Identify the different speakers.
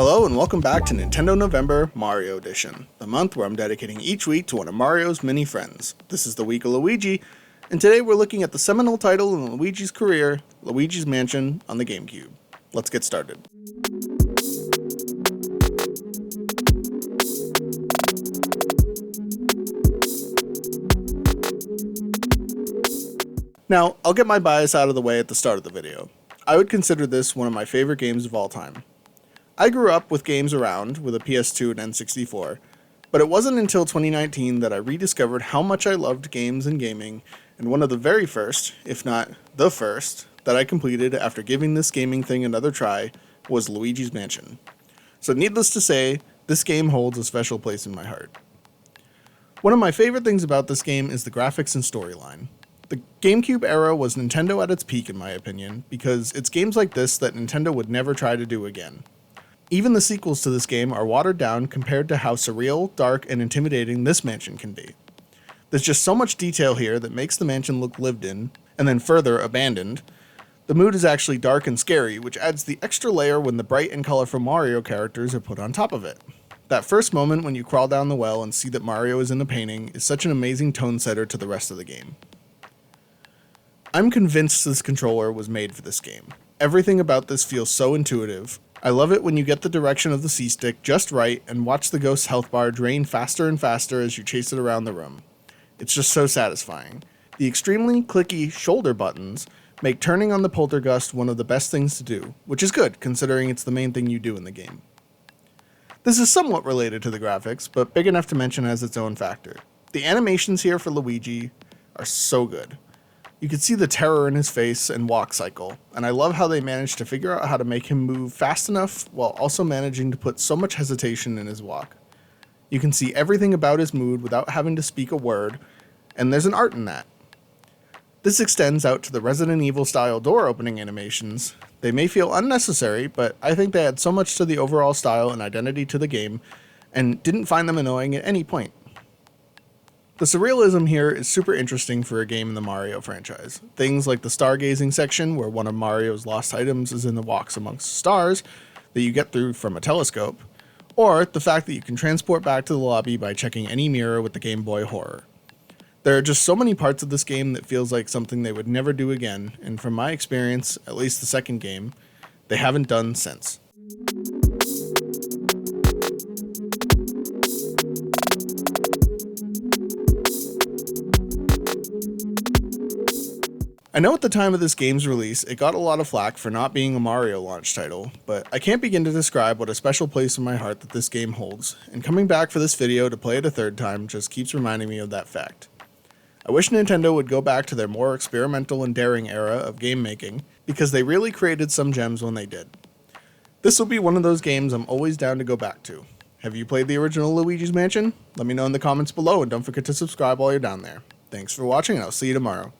Speaker 1: Hello and welcome back to Nintendo November Mario Edition, the month where I'm dedicating each week to one of Mario's many friends. This is the week of Luigi, and today we're looking at the seminal title in Luigi's career, Luigi's Mansion on the GameCube. Let's get started. Now, I'll get my bias out of the way at the start of the video. I would consider this one of my favorite games of all time. I grew up with games around with a PS2 and N64, but it wasn't until 2019 that I rediscovered how much I loved games and gaming, and one of the very first, if not the first, that I completed after giving this gaming thing another try was Luigi's Mansion. So needless to say, this game holds a special place in my heart. One of my favorite things about this game is the graphics and storyline. The GameCube era was Nintendo at its peak in my opinion, because it's games like this that Nintendo would never try to do again. Even the sequels to this game are watered down compared to how surreal, dark, and intimidating this mansion can be. There's just so much detail here that makes the mansion look lived in, and then further abandoned. The mood is actually dark and scary, which adds the extra layer when the bright and colorful Mario characters are put on top of it. That first moment when you crawl down the well and see that Mario is in the painting is such an amazing tone setter to the rest of the game. I'm convinced this controller was made for this game. Everything about this feels so intuitive. I love it when you get the direction of the C-stick just right and watch the ghost's health bar drain faster and faster as you chase it around the room. It's just so satisfying. The extremely clicky shoulder buttons make turning on the poltergust one of the best things to do, which is good considering it's the main thing you do in the game. This is somewhat related to the graphics, but big enough to mention as its own factor. The animations here for Luigi are so good. You can see the terror in his face and walk cycle, and I love how they managed to figure out how to make him move fast enough while also managing to put so much hesitation in his walk. You can see everything about his mood without having to speak a word, and there's an art in that. This extends out to the Resident Evil style door opening animations. They may feel unnecessary, but I think they add so much to the overall style and identity to the game, and didn't find them annoying at any point. The surrealism here is super interesting for a game in the Mario franchise. Things like the stargazing section, where one of Mario's lost items is in the walks amongst stars that you get through from a telescope, or the fact that you can transport back to the lobby by checking any mirror with the Game Boy Horror. There are just so many parts of this game that feels like something they would never do again, and from my experience, at least the second game, they haven't done since. I know at the time of this game's release, it got a lot of flack for not being a Mario launch title, but I can't begin to describe what a special place in my heart that this game holds, and coming back for this video to play it a third time just keeps reminding me of that fact. I wish Nintendo would go back to their more experimental and daring era of game making, because they really created some gems when they did. This will be one of those games I'm always down to go back to. Have you played the original Luigi's Mansion? Let me know in the comments below, and don't forget to subscribe while you're down there. Thanks for watching, and I'll see you tomorrow.